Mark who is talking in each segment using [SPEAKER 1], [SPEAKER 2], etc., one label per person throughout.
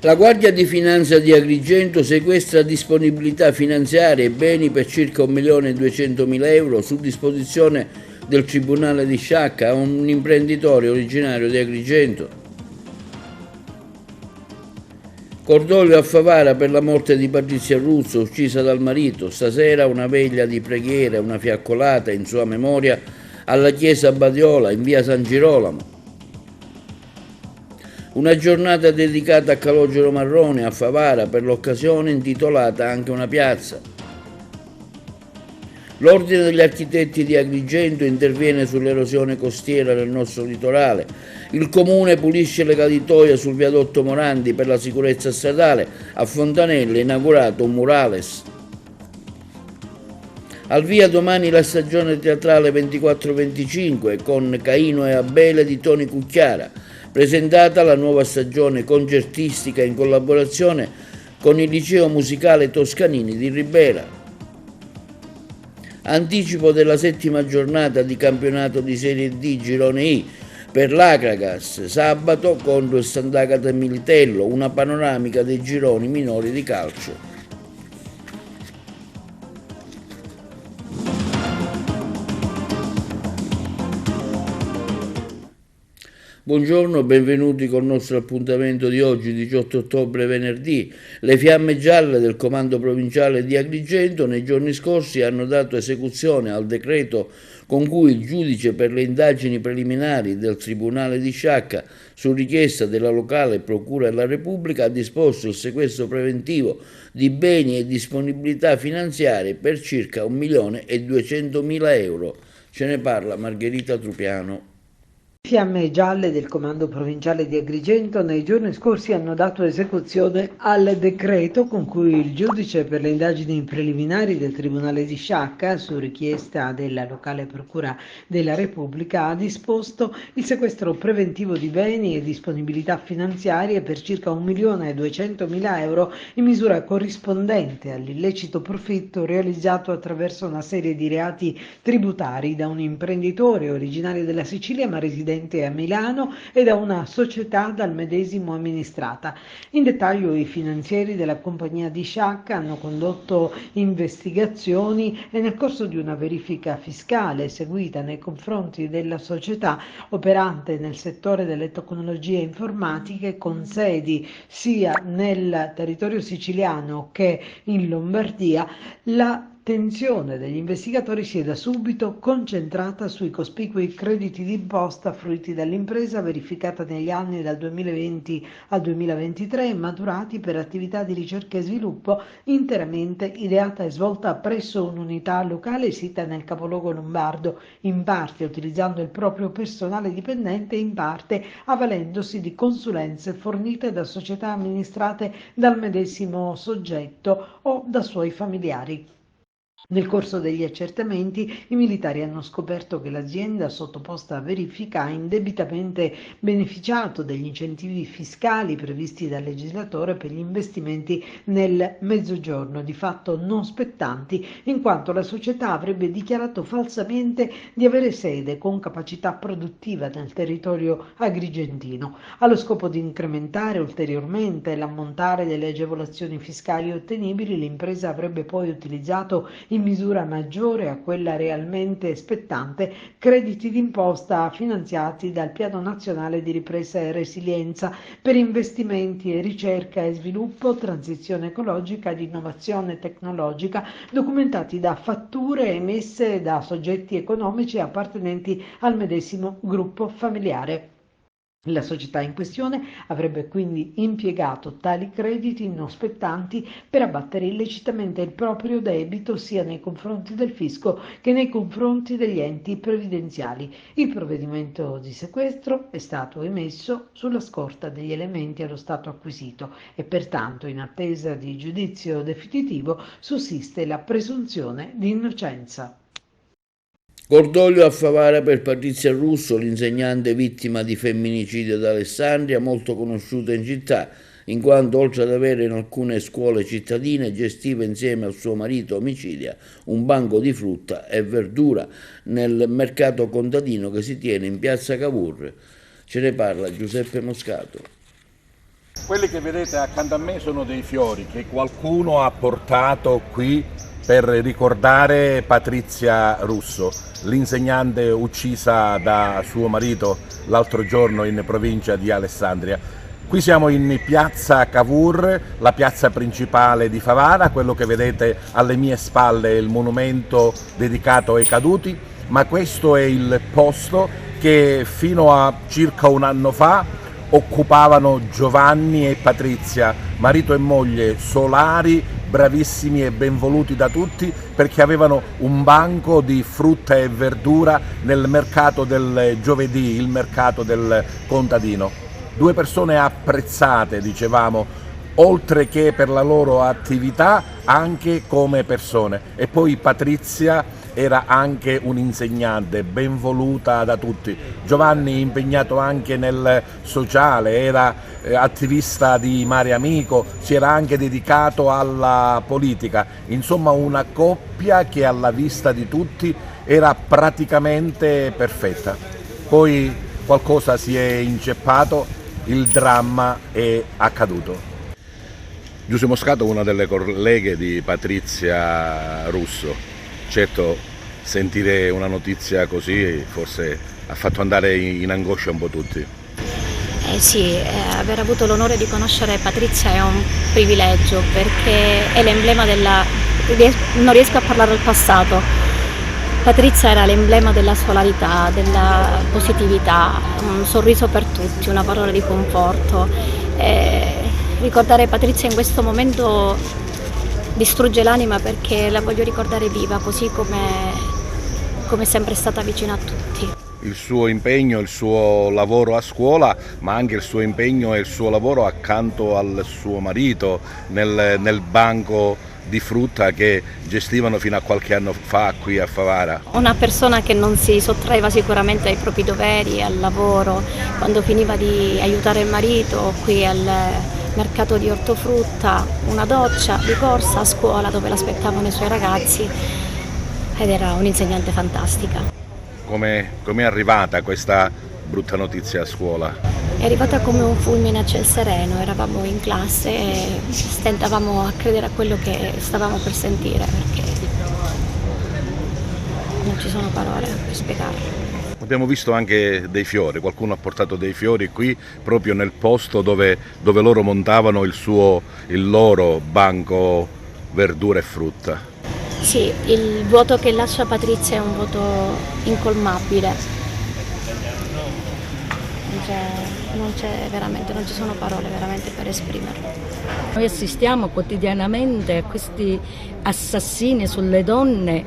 [SPEAKER 1] La Guardia di Finanza di Agrigento sequestra disponibilità finanziarie e beni per circa 1.200.000 euro su disposizione del Tribunale di Sciacca a un imprenditore originario di Agrigento. Cordoglio a Favara per la morte di Patrizia Russo, uccisa dal marito. Stasera una veglia di preghiera, una fiaccolata in sua memoria alla chiesa Badiola in via San Girolamo. Una giornata dedicata a Calogero Marrone a Favara, per l'occasione intitolata anche una piazza. L'Ordine degli Architetti di Agrigento interviene sull'erosione costiera nel nostro litorale. Il Comune pulisce le caditoie sul viadotto Morandi per la sicurezza stradale. A Fontanelle è inaugurato un murales. Al via domani la stagione teatrale 24-25 con Caino e Abele di Toni Cucchiara. Presentata la nuova stagione concertistica in collaborazione con il Liceo Musicale Toscanini di Ribera. Anticipo della 7ª giornata di campionato di Serie D Girone I per l'Acragas, sabato contro il Sant'Agata Militello, una panoramica dei gironi minori di calcio. Buongiorno, benvenuti col nostro appuntamento di oggi, 18 ottobre, venerdì. Le fiamme gialle del Comando Provinciale di Agrigento nei giorni scorsi hanno dato esecuzione al decreto con cui il giudice per le indagini preliminari del Tribunale di Sciacca, su richiesta della locale Procura della Repubblica, ha disposto il sequestro preventivo di beni e disponibilità finanziarie per circa 1.200.000 euro. Ce ne parla Margherita Trupiano.
[SPEAKER 2] Fiamme gialle del Comando Provinciale di Agrigento nei giorni scorsi hanno dato esecuzione al decreto con cui il giudice per le indagini preliminari del Tribunale di Sciacca, su richiesta della locale Procura della Repubblica, ha disposto il sequestro preventivo di beni e disponibilità finanziarie per circa 1.200.000 euro in misura corrispondente all'illecito profitto realizzato attraverso una serie di reati tributari da un imprenditore originario della Sicilia ma residente a Milano e da una società dal medesimo amministrata. In dettaglio, i finanzieri della compagnia di Sciacca hanno condotto investigazioni e nel corso di una verifica fiscale eseguita nei confronti della società operante nel settore delle tecnologie informatiche con sedi sia nel territorio siciliano che in Lombardia, l'attenzione degli investigatori si è da subito concentrata sui cospicui crediti d'imposta fruiti dall'impresa verificata negli anni dal 2020 al 2023 e maturati per attività di ricerca e sviluppo interamente ideata e svolta presso un'unità locale sita nel capoluogo lombardo, in parte utilizzando il proprio personale dipendente e in parte avvalendosi di consulenze fornite da società amministrate dal medesimo soggetto o da suoi familiari. Nel corso degli accertamenti, i militari hanno scoperto che l'azienda sottoposta a verifica ha indebitamente beneficiato degli incentivi fiscali previsti dal legislatore per gli investimenti nel Mezzogiorno, di fatto non spettanti, in quanto la società avrebbe dichiarato falsamente di avere sede con capacità produttiva nel territorio agrigentino. Allo scopo di incrementare ulteriormente l'ammontare delle agevolazioni fiscali ottenibili, l'impresa avrebbe poi utilizzato in misura maggiore a quella realmente spettante crediti d'imposta finanziati dal Piano Nazionale di Ripresa e Resilienza per investimenti e ricerca e sviluppo, transizione ecologica ed innovazione tecnologica, documentati da fatture emesse da soggetti economici appartenenti al medesimo gruppo familiare. La società in questione avrebbe quindi impiegato tali crediti non spettanti per abbattere illecitamente il proprio debito sia nei confronti del fisco che nei confronti degli enti previdenziali. Il provvedimento di sequestro è stato emesso sulla scorta degli elementi allo stato acquisito e pertanto, in attesa di giudizio definitivo, sussiste la presunzione di innocenza.
[SPEAKER 1] Cordoglio a Favara per Patrizia Russo, l'insegnante vittima di femminicidio ad Alessandria, molto conosciuta in città, in quanto oltre ad avere in alcune scuole cittadine gestiva insieme al suo marito omicidia un banco di frutta e verdura nel mercato contadino che si tiene in piazza Cavour. Ce ne parla Giuseppe Moscato.
[SPEAKER 3] Quelli che vedete accanto a me sono dei fiori che qualcuno ha portato qui per ricordare Patrizia Russo, l'insegnante uccisa da suo marito l'altro giorno in provincia di Alessandria. Qui siamo in piazza Cavour, la piazza principale di Favara. Quello che vedete alle mie spalle è il monumento dedicato ai caduti, ma questo è il posto che fino a circa un anno fa occupavano Giovanni e Patrizia, marito e moglie solari, bravissimi e benvoluti da tutti, perché avevano un banco di frutta e verdura nel mercato del giovedì, il mercato del contadino. Due persone apprezzate, dicevamo, oltre che per la loro attività, anche come persone. E poi Patrizia era anche un'insegnante ben voluta da tutti. Giovanni impegnato anche nel sociale, era attivista di Mare Amico, si era anche dedicato alla politica. Insomma, una coppia che alla vista di tutti era praticamente perfetta. Poi qualcosa si è inceppato, il dramma è accaduto. Giuse Moscato, una delle colleghe di Patrizia Russo. Certo, sentire una notizia così forse ha fatto andare in angoscia un po' tutti.
[SPEAKER 4] Sì, aver avuto l'onore di conoscere Patrizia è un privilegio, perché è l'emblema della... non riesco a parlare del passato. Patrizia era l'emblema della solarità, della positività, un sorriso per tutti, una parola di conforto. Ricordare Patrizia in questo momento distrugge l'anima, perché la voglio ricordare viva, così come è sempre stata vicina a tutti.
[SPEAKER 3] Il suo impegno, il suo lavoro a scuola, ma anche il suo impegno e il suo lavoro accanto al suo marito nel banco di frutta che gestivano fino a qualche anno fa qui a Favara.
[SPEAKER 4] Una persona che non si sottraeva sicuramente ai propri doveri, al lavoro, quando finiva di aiutare il marito qui al mercato di ortofrutta, una doccia di corsa a scuola dove l'aspettavano i suoi ragazzi, ed era un'insegnante fantastica.
[SPEAKER 3] Come è arrivata questa brutta notizia a scuola?
[SPEAKER 4] È arrivata come un fulmine a ciel sereno, eravamo in classe e stentavamo a credere a quello che stavamo per sentire, perché non ci sono parole per spiegarlo.
[SPEAKER 3] Abbiamo visto anche dei fiori, qualcuno ha portato dei fiori qui proprio nel posto dove loro montavano il loro banco verdura e frutta.
[SPEAKER 4] Sì, il vuoto che lascia Patrizia è un vuoto incolmabile. Non ci sono parole veramente per esprimerlo.
[SPEAKER 5] Noi assistiamo quotidianamente a questi assassini sulle donne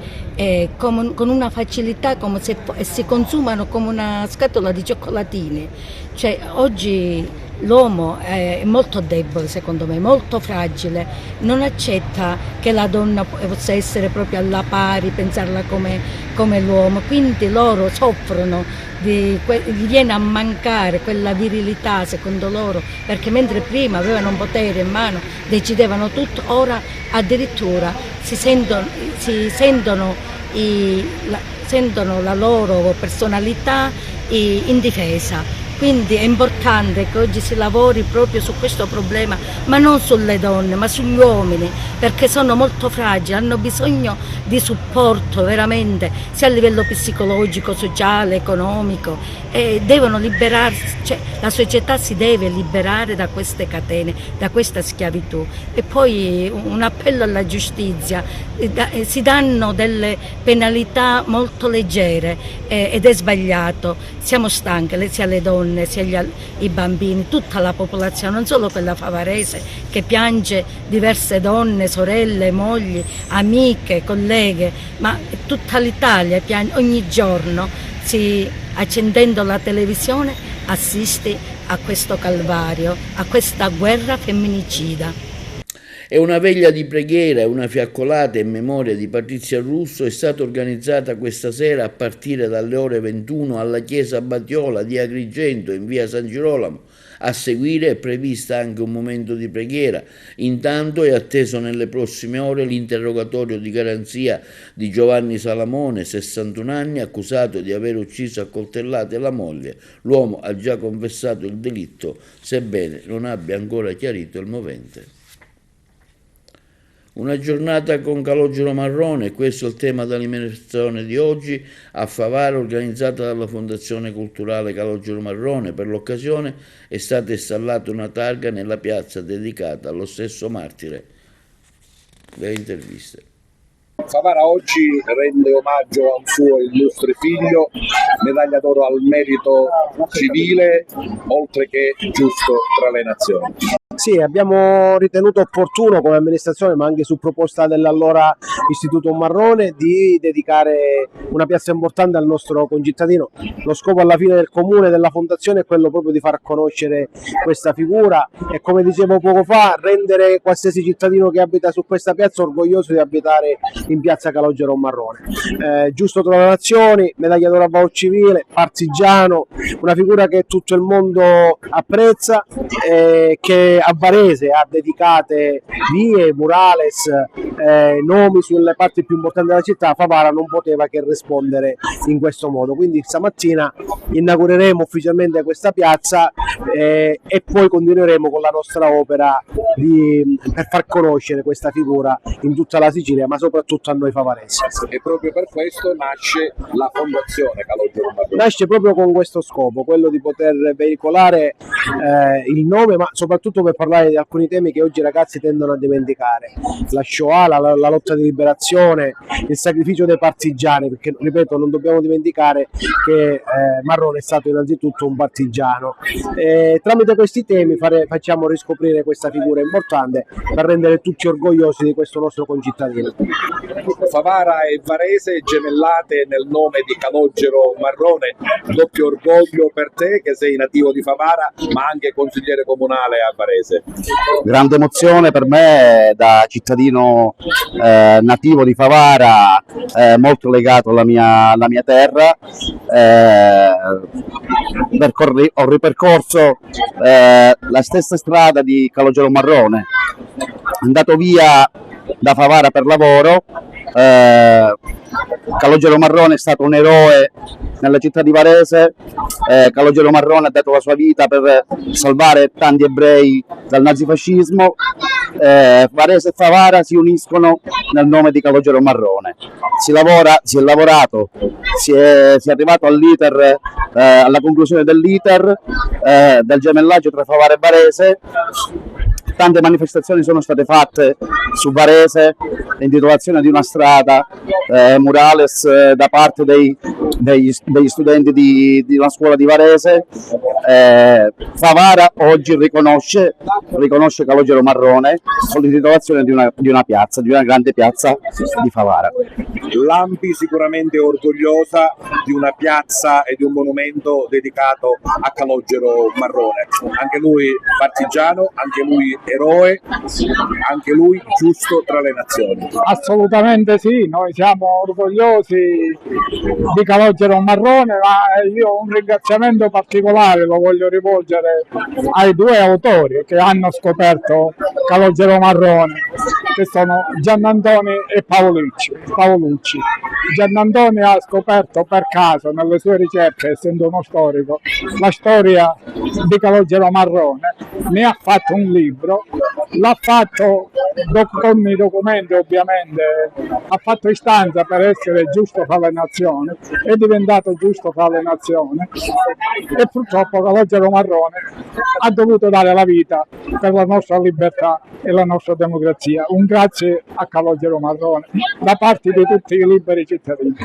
[SPEAKER 5] con una facilità, come se si consumano come una scatola di cioccolatini. Cioè, oggi l'uomo è molto debole, secondo me, molto fragile, non accetta che la donna possa essere proprio alla pari, pensarla come l'uomo, quindi loro soffrono, gli viene a mancare quella virilità, secondo loro, perché mentre prima avevano un potere in mano, decidevano tutto, ora addirittura sentono la loro personalità indifesa. Quindi è importante che oggi si lavori proprio su questo problema, ma non sulle donne, ma sugli uomini, perché sono molto fragili, hanno bisogno di supporto veramente, sia a livello psicologico, sociale, economico, e devono liberarsi, cioè la società si deve liberare da queste catene, da questa schiavitù. E poi un appello alla giustizia, si danno delle penalità molto leggere ed è sbagliato, siamo stanche, sia le donne sia i bambini, tutta la popolazione, non solo quella favarese che piange diverse donne, sorelle, mogli, amiche, colleghe, ma tutta l'Italia piange ogni giorno, accendendo la televisione assiste a questo calvario, a questa guerra femminicida.
[SPEAKER 1] E una veglia di preghiera e una fiaccolata in memoria di Patrizia Russo è stata organizzata questa sera a partire dalle ore 21 alla chiesa Battiola di Agrigento in via San Girolamo. A seguire è prevista anche un momento di preghiera. Intanto è atteso nelle prossime ore l'interrogatorio di garanzia di Giovanni Salamone, 61 anni, accusato di aver ucciso a coltellate la moglie. L'uomo ha già confessato il delitto, sebbene non abbia ancora chiarito il movente. Una giornata con Calogero Marrone, questo è il tema dell'alimentazione di oggi, a Favara, organizzata dalla Fondazione Culturale Calogero Marrone. Per l'occasione è stata installata una targa nella piazza dedicata allo stesso martire. Le interviste.
[SPEAKER 3] Favara oggi rende omaggio a un suo illustre figlio, medaglia d'oro al merito civile, oltre che giusto tra le nazioni.
[SPEAKER 6] Sì, abbiamo ritenuto opportuno come amministrazione, ma anche su proposta dell'allora Istituto Marrone, di dedicare una piazza importante al nostro concittadino. Lo scopo alla fine del comune e della fondazione è quello proprio di far conoscere questa figura e, come dicevo poco fa, rendere qualsiasi cittadino che abita su questa piazza orgoglioso di abitare in piazza Calogero Marrone. Giusto tra le nazioni, medaglia d'oro a valor civile, partigiano, una figura che tutto il mondo apprezza, che a Varese ha dedicate vie, murales, nomi sulle parti più importanti della città. Favara non poteva che rispondere in questo modo, quindi stamattina inaugureremo ufficialmente questa piazza e poi continueremo con la nostra opera per far conoscere questa figura in tutta la Sicilia, ma soprattutto a noi favaresi.
[SPEAKER 3] E proprio per questo nasce la Fondazione Calogero Marrone.
[SPEAKER 6] Nasce proprio con questo scopo, quello di poter veicolare il nome, ma soprattutto per parlare di alcuni temi che oggi i ragazzi tendono a dimenticare: la Shoah, la lotta di liberazione, il sacrificio dei partigiani, perché, ripeto, non dobbiamo dimenticare che Marrone è stato innanzitutto un partigiano. Tramite questi temi facciamo riscoprire questa figura importante per rendere tutti orgogliosi di questo nostro concittadino.
[SPEAKER 3] Favara e Varese gemellate nel nome di Calogero Marrone, doppio orgoglio per te che sei nativo di Favara ma anche consigliere comunale a Varese.
[SPEAKER 7] Grande emozione per me da cittadino nativo di Favara, molto legato alla mia terra. Ho ripercorso la stessa strada di Calogero Marrone, andato via da Favara per lavoro. Calogero Marrone è stato un eroe nella città di Varese. Calogero Marrone ha dato la sua vita per salvare tanti ebrei dal nazifascismo. Varese e Favara si uniscono nel nome di Calogero Marrone. Si è lavorato, si è arrivato all'iter, alla conclusione dell'iter del gemellaggio tra Favara e Varese. Tante manifestazioni sono state fatte su Varese, l'intitolazione di una strada, murales da parte degli studenti di una scuola di Varese. Favara oggi riconosce Calogero Marrone con l'intitolazione di una piazza, di una grande piazza di Favara.
[SPEAKER 3] L'Ampi sicuramente orgogliosa di una piazza e di un monumento dedicato a Calogero Marrone. Anche lui partigiano, anche lui eroe, anche lui giusto tra le nazioni.
[SPEAKER 8] Assolutamente sì, noi siamo orgogliosi di Calogero Marrone, ma io un ringraziamento particolare lo voglio rivolgere ai due autori che hanno scoperto Calogero Marrone, che sono Giannantoni e Paolucci. Giannantoni ha scoperto per caso nelle sue ricerche, essendo uno storico, la storia di Calogero Marrone, ne ha fatto un libro, l'ha fatto con i documenti, ovviamente ha fatto istanza per essere giusto fra le nazioni, è diventato giusto fra le nazioni e purtroppo Calogero Marrone ha dovuto dare la vita per la nostra libertà e la nostra democrazia. Un grazie a Calogero Marrone da parte di tutti i liberi cittadini.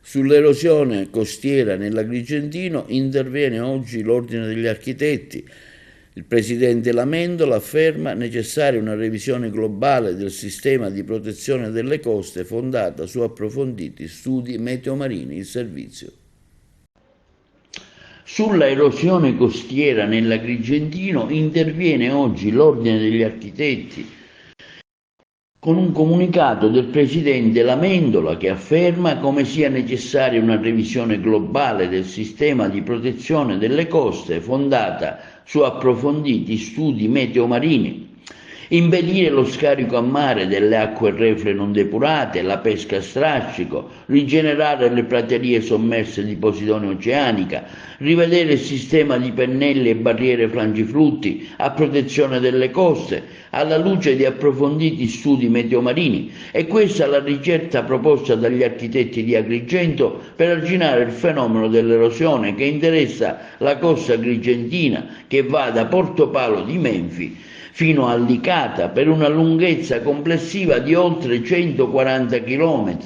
[SPEAKER 1] Sull'erosione costiera nell'Agrigentino interviene oggi l'Ordine degli Architetti. Il presidente Lamendola afferma necessaria una revisione globale del sistema di protezione delle coste fondata su approfonditi studi meteomarini. Il servizio. Sulla erosione costiera nell'Agrigentino interviene oggi l'Ordine degli Architetti. con un comunicato del presidente Lamendola che afferma come sia necessaria una revisione globale del sistema di protezione delle coste fondata su approfonditi studi meteomarini, impedire lo scarico a mare delle acque reflue non depurate, la pesca a strascico, rigenerare le praterie sommerse di Posidonia oceanica, rivedere il sistema di pennelli e barriere frangiflutti a protezione delle coste, alla luce di approfonditi studi meteomarini. E questa è la ricetta proposta dagli architetti di Agrigento per arginare il fenomeno dell'erosione che interessa la costa agrigentina, che va da Portopalo di Menfi fino a Licata per una lunghezza complessiva di oltre 140 km.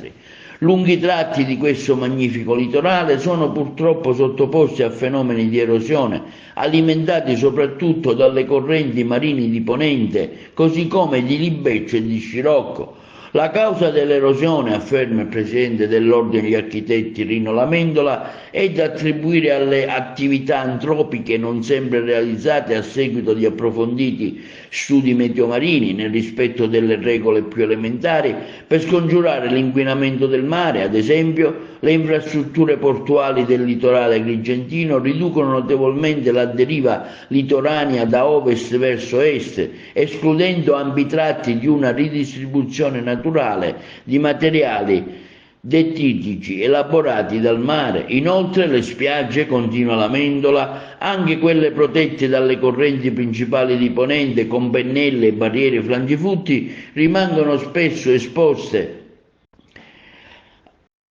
[SPEAKER 1] Lunghi tratti di questo magnifico litorale sono purtroppo sottoposti a fenomeni di erosione, alimentati soprattutto dalle correnti marini di ponente, così come di Libeccio e di Scirocco. La causa dell'erosione, afferma il presidente dell'Ordine degli Architetti Rino Lamendola, è da attribuire alle attività antropiche non sempre realizzate a seguito di approfonditi studi meteomarini nel rispetto delle regole più elementari per scongiurare l'inquinamento del mare. Ad esempio, le infrastrutture portuali del litorale agrigentino riducono notevolmente la deriva litoranea da ovest verso est, escludendo ampi tratti di una ridistribuzione naturale di materiali detritici elaborati dal mare. Inoltre le spiagge, continua Lamendola, anche quelle protette dalle correnti principali di ponente con pennelle e barriere frangiflutti, rimangono spesso esposte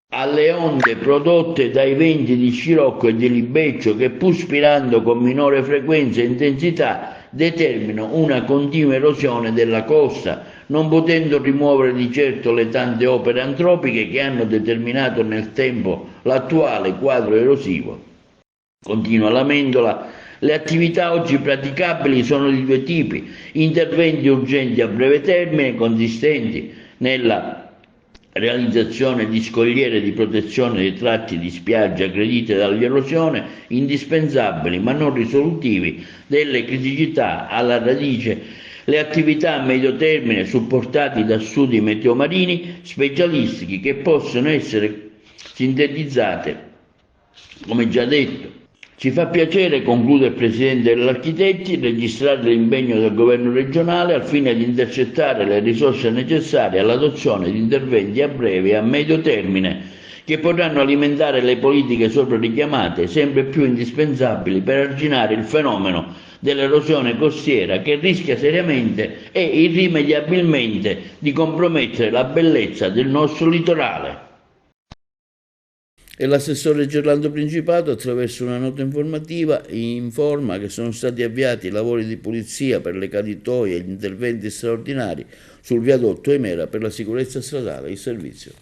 [SPEAKER 1] alle onde prodotte dai venti di Scirocco e di Libeccio che, pur spirando con minore frequenza e intensità, determinano una continua erosione della costa, non potendo rimuovere di certo le tante opere antropiche che hanno determinato nel tempo l'attuale quadro erosivo. Continua Lamendola, le attività oggi praticabili sono di due tipi: interventi urgenti a breve termine consistenti nella realizzazione di scogliere di protezione dei tratti di spiaggia aggredite dall'erosione, indispensabili ma non risolutivi delle criticità alla radice. Le attività a medio termine supportate da studi meteomarini specialistici che possono essere sintetizzate, come già detto. Ci fa piacere, conclude il presidente degli architetti, registrare l'impegno del governo regionale al fine di intercettare le risorse necessarie all'adozione di interventi a breve e a medio termine che potranno alimentare le politiche sopra richiamate, sempre più indispensabili per arginare il fenomeno dell'erosione costiera che rischia seriamente e irrimediabilmente di compromettere la bellezza del nostro litorale. E l'assessore Gerlando Principato, attraverso una nota informativa, informa che sono stati avviati i lavori di pulizia per le caditoie e gli interventi straordinari sul viadotto Emera per la sicurezza stradale in servizio.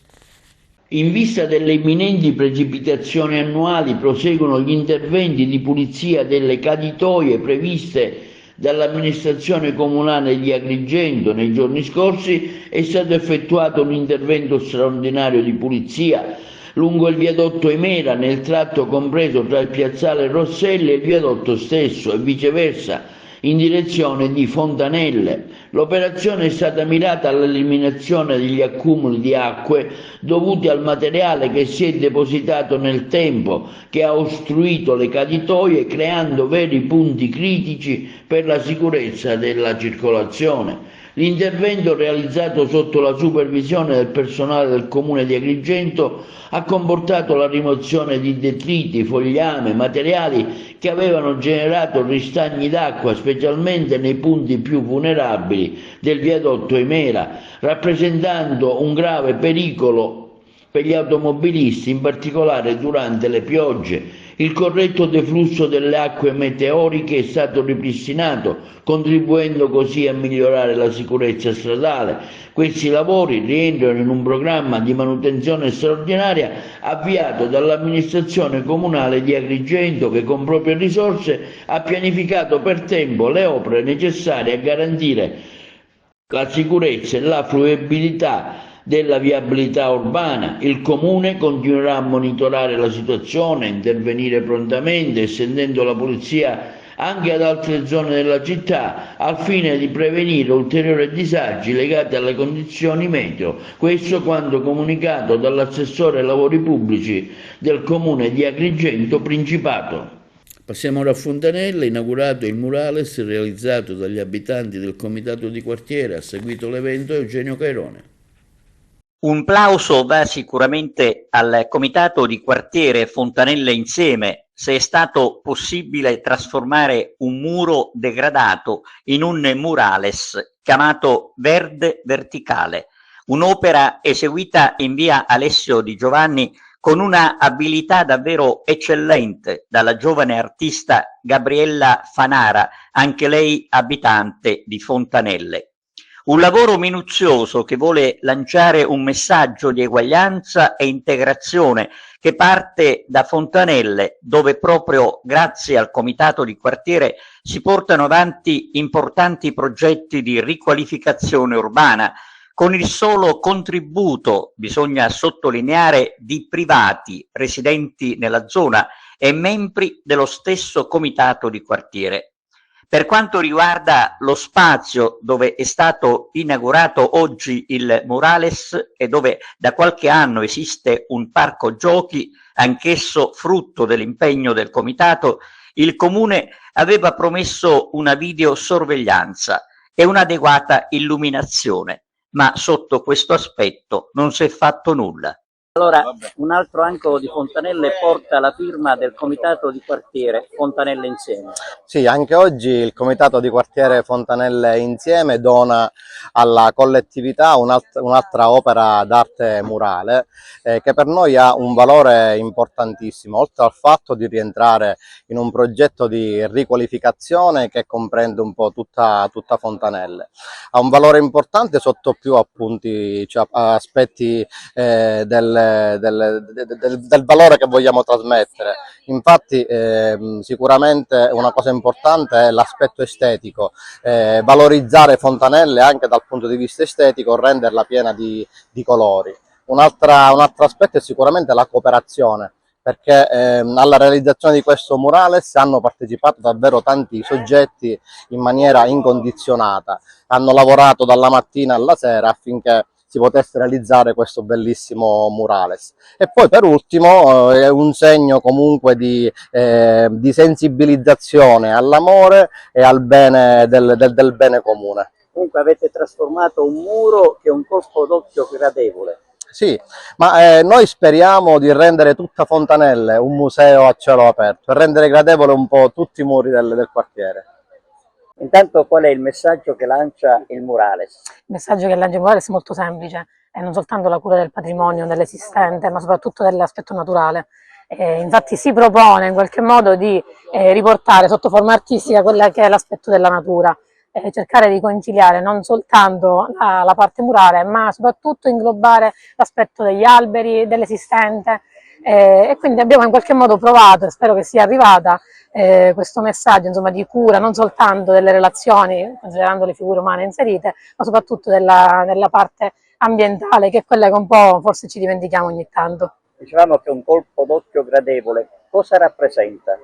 [SPEAKER 1] In vista delle imminenti precipitazioni annuali proseguono gli interventi di pulizia delle caditoie previste dall'amministrazione comunale di Agrigento. Nei giorni scorsi è stato effettuato un intervento straordinario di pulizia lungo il viadotto Emera, nel tratto compreso tra il piazzale Rosselli e il viadotto stesso, e viceversa in direzione di Fontanelle. L'operazione è stata mirata all'eliminazione degli accumuli di acque dovuti al materiale che si è depositato nel tempo, che ha ostruito le caditoie, creando veri punti critici per la sicurezza della circolazione. L'intervento, realizzato sotto la supervisione del personale del Comune di Agrigento, ha comportato la rimozione di detriti, fogliame, materiali che avevano generato ristagni d'acqua, specialmente nei punti più vulnerabili del viadotto Emera, rappresentando un grave pericolo per gli automobilisti, in particolare durante le piogge. Il corretto deflusso delle acque meteoriche è stato ripristinato, contribuendo così a migliorare la sicurezza stradale. Questi lavori rientrano in un programma di manutenzione straordinaria avviato dall'amministrazione comunale di Agrigento, che con proprie risorse ha pianificato per tempo le opere necessarie a garantire la sicurezza e la fruibilità della viabilità urbana. Il Comune continuerà a monitorare la situazione, intervenire prontamente, estendendo la pulizia anche ad altre zone della città al fine di prevenire ulteriori disagi legati alle condizioni meteo, questo quanto comunicato dall'assessore ai lavori pubblici del comune di Agrigento Principato. Passiamo ora a Fontanelle, inaugurato il murales realizzato dagli abitanti del comitato di quartiere, ha seguito l'evento Eugenio Cairone.
[SPEAKER 9] Un plauso va sicuramente al comitato di quartiere Fontanelle Insieme, se è stato possibile trasformare un muro degradato in un murales chiamato Verde Verticale, un'opera eseguita in via Alessio Di Giovanni con una abilità davvero eccellente dalla giovane artista Gabriella Fanara, anche lei abitante di Fontanelle. Un lavoro minuzioso che vuole lanciare un messaggio di eguaglianza e integrazione che parte da Fontanelle, dove proprio grazie al comitato di quartiere si portano avanti importanti progetti di riqualificazione urbana, con il solo contributo, bisogna sottolineare, di privati residenti nella zona e membri dello stesso comitato di quartiere. Per quanto riguarda lo spazio dove è stato inaugurato oggi il murales e dove da qualche anno esiste un parco giochi, anch'esso frutto dell'impegno del comitato, il comune aveva promesso una videosorveglianza e un'adeguata illuminazione, ma sotto questo aspetto non si è fatto nulla. Allora, un altro angolo di Fontanelle porta la firma del comitato di quartiere Fontanelle Insieme.
[SPEAKER 10] Sì, anche oggi il comitato di quartiere Fontanelle Insieme dona alla collettività un'altra opera d'arte murale che per noi ha un valore importantissimo, oltre al fatto di rientrare in un progetto di riqualificazione che comprende un po' tutta Fontanelle. Ha un valore importante sotto più appunti, cioè, aspetti del valore che vogliamo trasmettere. Infatti sicuramente una cosa importante è l'aspetto estetico, valorizzare Fontanelle anche dal punto di vista estetico, renderla piena di colori. Un altro aspetto è sicuramente la cooperazione, perché alla realizzazione di questo murales hanno partecipato davvero tanti soggetti in maniera incondizionata, hanno lavorato dalla mattina alla sera affinché si potesse realizzare questo bellissimo murales. E poi per ultimo è un segno comunque di sensibilizzazione all'amore e al bene del bene comune.
[SPEAKER 9] Comunque avete trasformato un muro che è un colpo d'occhio gradevole.
[SPEAKER 10] Sì, ma noi speriamo di rendere tutta Fontanelle un museo a cielo aperto e rendere gradevole un po' tutti i muri del quartiere.
[SPEAKER 9] Intanto qual è il messaggio che lancia il murales?
[SPEAKER 11] Il messaggio che lancia il murales è molto semplice, è non soltanto la cura del patrimonio, dell'esistente, ma soprattutto dell'aspetto naturale. Infatti si propone in qualche modo di riportare sotto forma artistica quella che è l'aspetto della natura, cercare di conciliare non soltanto la parte murale, ma soprattutto inglobare l'aspetto degli alberi, dell'esistente, e quindi abbiamo in qualche modo provato, e spero che sia arrivata, questo messaggio, insomma, di cura non soltanto delle relazioni, considerando le figure umane inserite, ma soprattutto della parte ambientale, che è quella che un po' forse ci dimentichiamo ogni tanto.
[SPEAKER 9] Dicevamo che un colpo d'occhio gradevole, cosa rappresenta?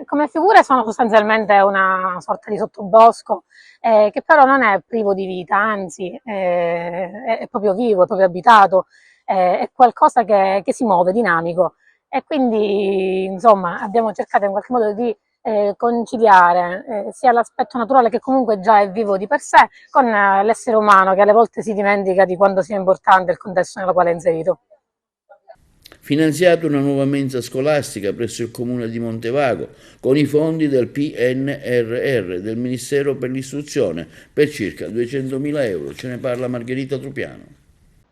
[SPEAKER 11] Come figure sono sostanzialmente una sorta di sottobosco che però non è privo di vita, anzi è proprio vivo, è proprio abitato, è qualcosa che si muove, dinamico, e quindi insomma abbiamo cercato in qualche modo di conciliare sia l'aspetto naturale, che comunque già è vivo di per sé, con l'essere umano, che alle volte si dimentica di quanto sia importante il contesto nel quale è inserito.
[SPEAKER 1] Finanziato una nuova mensa scolastica presso il comune di Montevago con i fondi del PNRR, del Ministero per l'Istruzione, per circa 200.000 euro. Ce ne parla Margherita Trupiano.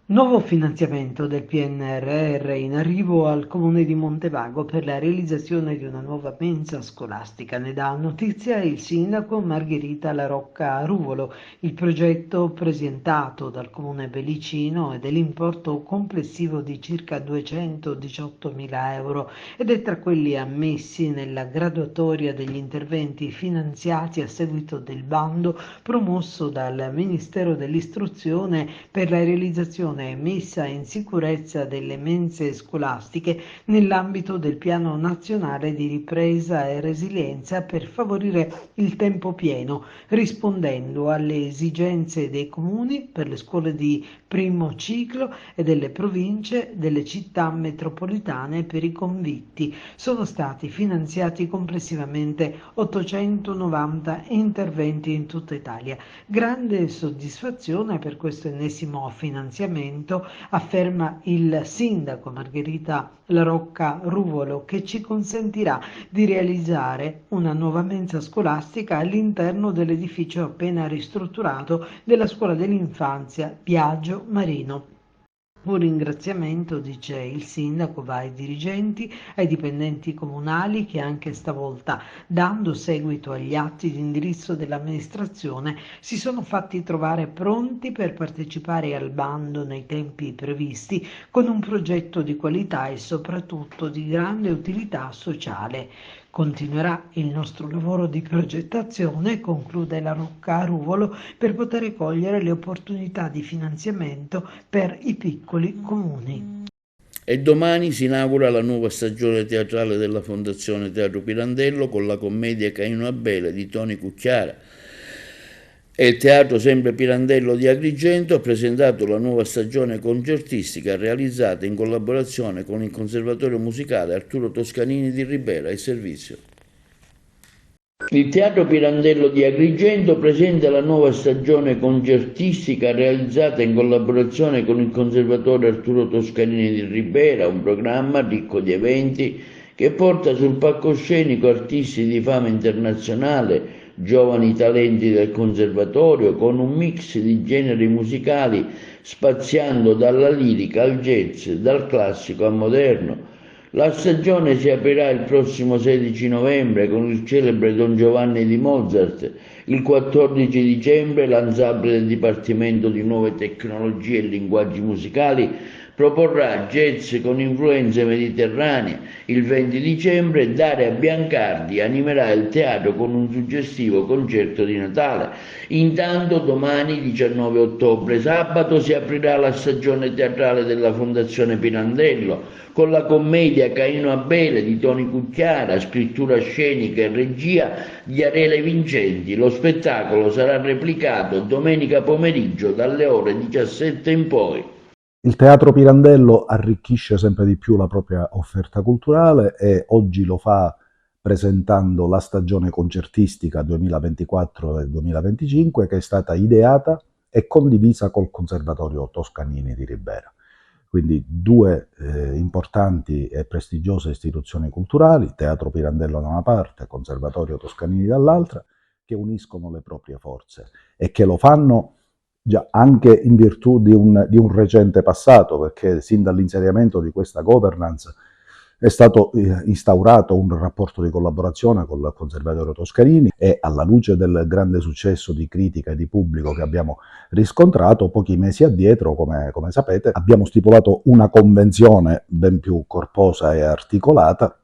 [SPEAKER 2] Nuovo finanziamento del PNRR in arrivo al Comune di Montevago per la realizzazione di una nuova mensa scolastica. Ne dà notizia il sindaco Margherita La Rocca Ruvolo. Il progetto presentato dal Comune Belicino è dell'importo complessivo di circa 218.000 euro ed è tra quelli ammessi nella graduatoria degli interventi finanziati a seguito del bando promosso dal Ministero dell'Istruzione per la realizzazione manutenzione e messa in sicurezza delle mense scolastiche nell'ambito del Piano Nazionale di Ripresa e Resilienza per favorire il tempo pieno, rispondendo alle esigenze dei comuni per le scuole di primo ciclo e delle province, delle città metropolitane per i convitti. Sono stati finanziati complessivamente 890 interventi in tutta Italia. Grande soddisfazione per questo ennesimo finanziamento, afferma il sindaco Margherita La Rocca Ruvolo, che ci consentirà di realizzare una nuova mensa scolastica all'interno dell'edificio appena ristrutturato della scuola dell'infanzia Biagio Marino. Un ringraziamento, dice il sindaco, va ai dirigenti, ai dipendenti comunali che anche stavolta, dando seguito agli atti di indirizzo dell'amministrazione, si sono fatti trovare pronti per partecipare al bando nei tempi previsti con un progetto di qualità e soprattutto di grande utilità sociale. Continuerà il nostro lavoro di progettazione, conclude La Rocca Ruvolo, per poter cogliere le opportunità di finanziamento per i piccoli comuni.
[SPEAKER 1] E domani si inaugura la nuova stagione teatrale della Fondazione Teatro Pirandello con la commedia Caino Abele di Toni Cucchiara. E il Teatro sempre Pirandello di Agrigento ha presentato la nuova stagione concertistica realizzata in collaborazione con il Conservatorio Musicale Arturo Toscanini di Ribera e Servizio. Il Teatro Pirandello di Agrigento presenta la nuova stagione concertistica realizzata in collaborazione con il Conservatorio Arturo Toscanini di Ribera, un programma ricco di eventi che porta sul palcoscenico artisti di fama internazionale, giovani talenti del conservatorio, con un mix di generi musicali spaziando dalla lirica al jazz, dal classico al moderno. La stagione si aprirà il prossimo 16 novembre con il celebre Don Giovanni di Mozart. Il 14 dicembre l'ensemble del Dipartimento di Nuove Tecnologie e Linguaggi Musicali proporrà jazz con influenze mediterranee. Il 20 dicembre Daria Biancardi animerà il teatro con un suggestivo concerto di Natale. Intanto domani 19 ottobre, sabato, si aprirà la stagione teatrale della Fondazione Pirandello con la commedia Caino Abele di Toni Cucchiara, scrittura scenica e regia di Arele Vincenti. Lo spettacolo sarà replicato domenica pomeriggio dalle ore 17 in poi.
[SPEAKER 12] Il Teatro Pirandello arricchisce sempre di più la propria offerta culturale e oggi lo fa presentando la stagione concertistica 2024 e 2025 che è stata ideata e condivisa col Conservatorio Toscanini di Ribera. Quindi due importanti e prestigiose istituzioni culturali, Teatro Pirandello da una parte, Conservatorio Toscanini dall'altra, che uniscono le proprie forze e che lo fanno già anche in virtù di un recente passato, perché sin dall'insediamento di questa governance è stato instaurato un rapporto di collaborazione con il Conservatorio Toscanini e alla luce del grande successo di critica e di pubblico che abbiamo riscontrato, pochi mesi addietro, come sapete, abbiamo stipulato una convenzione ben più corposa e articolata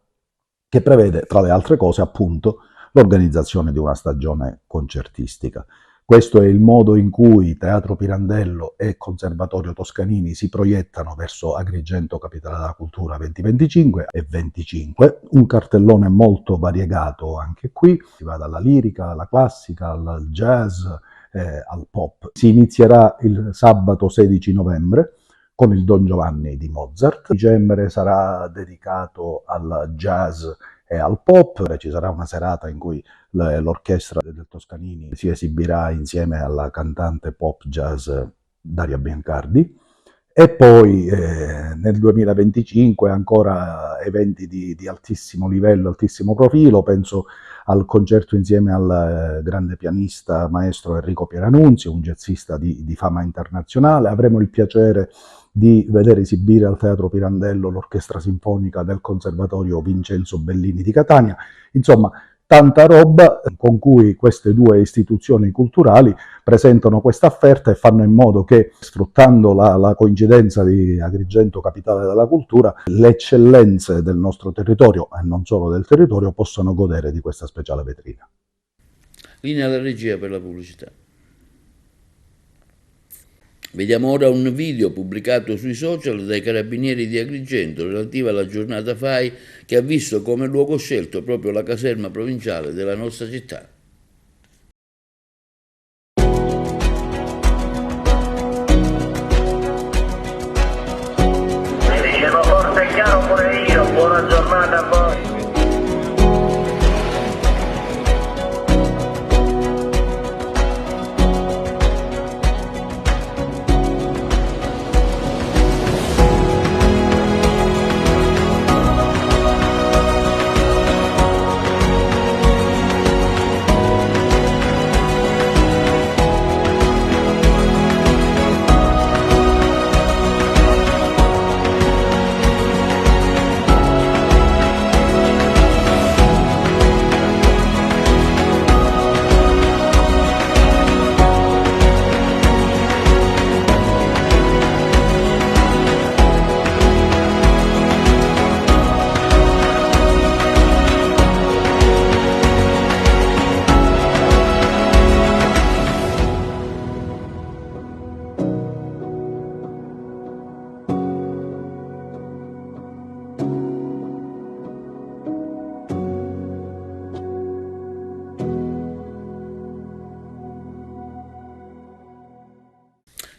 [SPEAKER 12] che prevede, tra le altre cose, appunto, l'organizzazione di una stagione concertistica. Questo è il modo in cui Teatro Pirandello e Conservatorio Toscanini si proiettano verso Agrigento Capitale della Cultura 2025 e 2025, un cartellone molto variegato anche qui, si va dalla lirica alla classica, al jazz, al pop. Si inizierà il sabato 16 novembre con il Don Giovanni di Mozart, dicembre sarà dedicato al jazz e al pop, ci sarà una serata in cui l'orchestra del Toscanini si esibirà insieme alla cantante pop jazz Daria Biancardi e poi nel 2025 ancora eventi di altissimo livello, altissimo profilo, penso al concerto insieme al grande pianista maestro Enrico Pieranunzi, un jazzista di fama internazionale. Avremo il piacere di vedere esibire al Teatro Pirandello l'Orchestra Sinfonica del Conservatorio Vincenzo Bellini di Catania. Insomma, tanta roba con cui queste due istituzioni culturali presentano questa offerta e fanno in modo che, sfruttando la coincidenza di Agrigento Capitale della Cultura, le eccellenze del nostro territorio, e non solo del territorio, possano godere di questa speciale vetrina.
[SPEAKER 1] Linea alla regia per la pubblicità. Vediamo ora un video pubblicato sui social dai Carabinieri di Agrigento relativo alla giornata FAI, che ha visto come luogo scelto proprio la caserma provinciale della nostra città.
[SPEAKER 13] Mi dicevo forte e chiaro pure io, buona giornata a voi.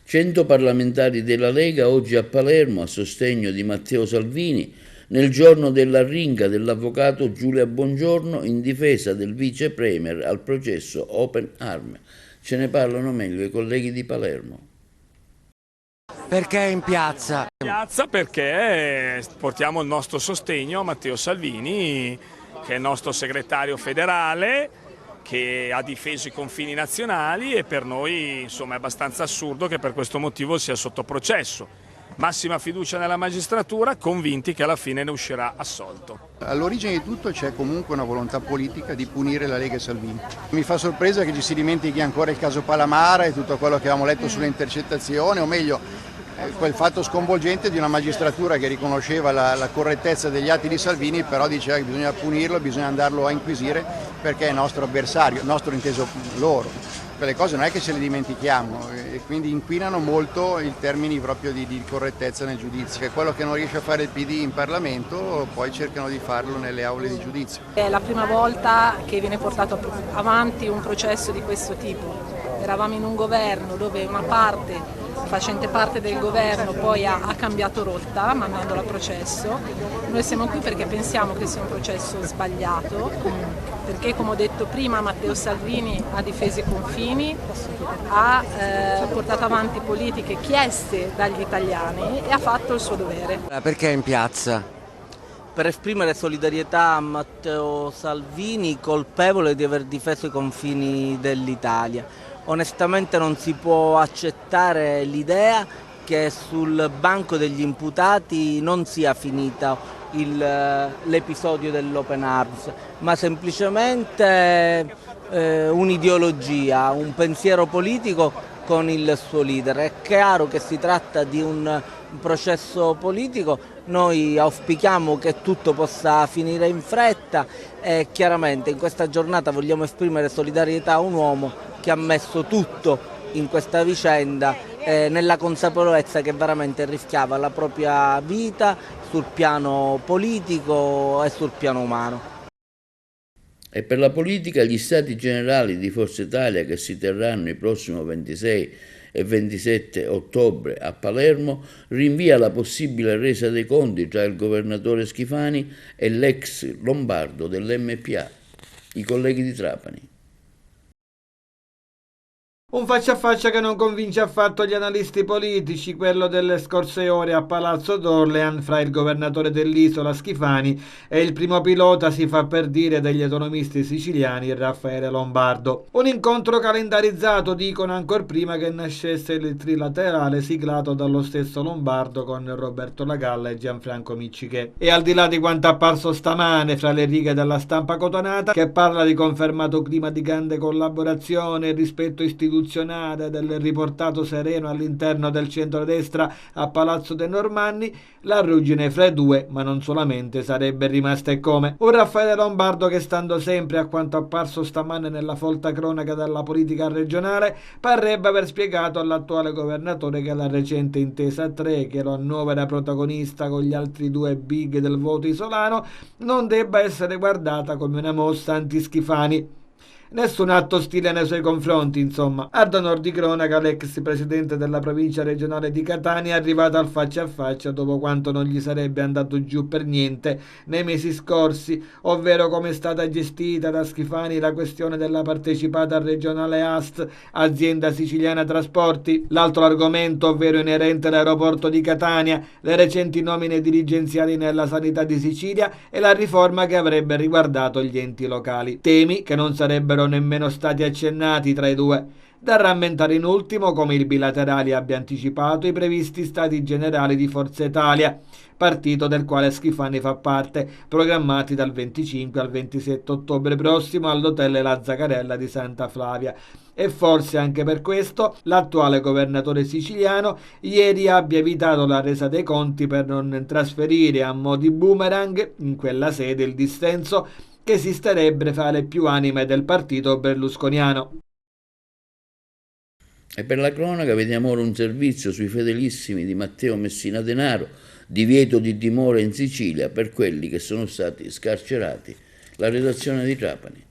[SPEAKER 1] Cento parlamentari della Lega oggi a Palermo a sostegno di Matteo Salvini nel giorno dell'arringa dell'avvocato Giulia Bongiorno in difesa del vice premier al processo Open Arms. Ce ne parlano meglio i colleghi di Palermo.
[SPEAKER 14] Perché in piazza?
[SPEAKER 15] In piazza perché portiamo il nostro sostegno a Matteo Salvini, che è il nostro segretario federale, che ha difeso i confini nazionali, e per noi insomma è abbastanza assurdo che per questo motivo sia sotto processo. Massima fiducia nella magistratura, convinti che alla fine ne uscirà assolto.
[SPEAKER 16] All'origine di tutto c'è comunque una volontà politica di punire la Lega e Salvini. Mi fa sorpresa che ci si dimentichi ancora il caso Palamara e tutto quello che avevamo letto sulle intercettazioni, o meglio quel fatto sconvolgente di una magistratura che riconosceva la correttezza degli atti di Salvini, però diceva che bisogna punirlo, bisogna andarlo a inquisire perché è nostro avversario, nostro inteso loro. Quelle cose non è che ce le dimentichiamo e quindi inquinano molto i termini proprio di correttezza nel giudizio, che è quello che non riesce a fare il PD in Parlamento, poi cercano di farlo nelle aule di giudizio.
[SPEAKER 17] È la prima volta che viene portato avanti un processo di questo tipo. Eravamo in un governo dove una parte, facente parte del governo, poi ha cambiato rotta mandandolo a processo. Noi siamo qui perché pensiamo che sia un processo sbagliato, perché come ho detto prima Matteo Salvini ha difeso i confini, ha portato avanti politiche chieste dagli italiani e ha fatto il suo dovere.
[SPEAKER 14] Perché in piazza?
[SPEAKER 18] Per esprimere solidarietà a Matteo Salvini, colpevole di aver difeso i confini dell'Italia. Onestamente non si può accettare l'idea che sul banco degli imputati non sia finita l'episodio dell'Open Arms, ma semplicemente un'ideologia, un pensiero politico con il suo leader. È chiaro che si tratta di un processo politico, noi auspichiamo che tutto possa finire in fretta e chiaramente in questa giornata vogliamo esprimere solidarietà a un uomo che ha messo tutto in questa vicenda nella consapevolezza che veramente rischiava la propria vita sul piano politico e sul piano umano.
[SPEAKER 1] E per la politica gli stati generali di Forza Italia che si terranno il prossimo 26 e 27 ottobre a Palermo rinvia la possibile resa dei conti tra il governatore Schifani e l'ex lombardo dell'MPA, i colleghi di Trapani.
[SPEAKER 19] Un faccia a faccia che non convince affatto gli analisti politici, quello delle scorse ore a Palazzo d'Orlean fra il governatore dell'isola Schifani e il primo pilota, si fa per dire, degli autonomisti siciliani Raffaele Lombardo. Un incontro calendarizzato, dicono, ancor prima che nascesse il trilaterale siglato dallo stesso Lombardo con Roberto Lagalla e Gianfranco Micciche. E al di là di quanto apparso stamane fra le righe della stampa cotonata, che parla di confermato clima di grande collaborazione e rispetto istituzionale rivoluzionaria del riportato sereno all'interno del centrodestra a Palazzo De Normanni, la ruggine fra i due, ma non solamente, sarebbe rimasta e come. Un Raffaele Lombardo che, stando sempre a quanto apparso stamane nella folta cronaca della politica regionale, parrebbe aver spiegato all'attuale governatore che la recente intesa a tre, che lo annovera protagonista con gli altri due big del voto isolano, non debba essere guardata come una mossa anti-Schifani. Nessun atto ostile nei suoi confronti, insomma. Ad onor di cronaca, l'ex presidente della provincia regionale di Catania è arrivato al faccia a faccia dopo quanto non gli sarebbe andato giù per niente nei mesi scorsi, ovvero come è stata gestita da Schifani la questione della partecipata regionale AST, azienda siciliana trasporti, l'altro argomento, ovvero inerente all'aeroporto di Catania, le recenti nomine dirigenziali nella sanità di Sicilia e la riforma che avrebbe riguardato gli enti locali. Temi che non sarebbero nemmeno stati accennati tra i due. Da rammentare in ultimo come il bilaterale abbia anticipato i previsti stati generali di Forza Italia, partito del quale Schifani fa parte, programmati dal 25 al 27 ottobre prossimo all'hotel La Zaccarella di Santa Flavia. E forse anche per questo l'attuale governatore siciliano ieri abbia evitato la resa dei conti per non trasferire a mo' di boomerang in quella sede il dissenso che esisterebbe fra le più anime del partito berlusconiano.
[SPEAKER 1] E per la cronaca vediamo ora un servizio sui fedelissimi di Matteo Messina Denaro, divieto di dimora in Sicilia per quelli che sono stati scarcerati. La redazione di Trapani.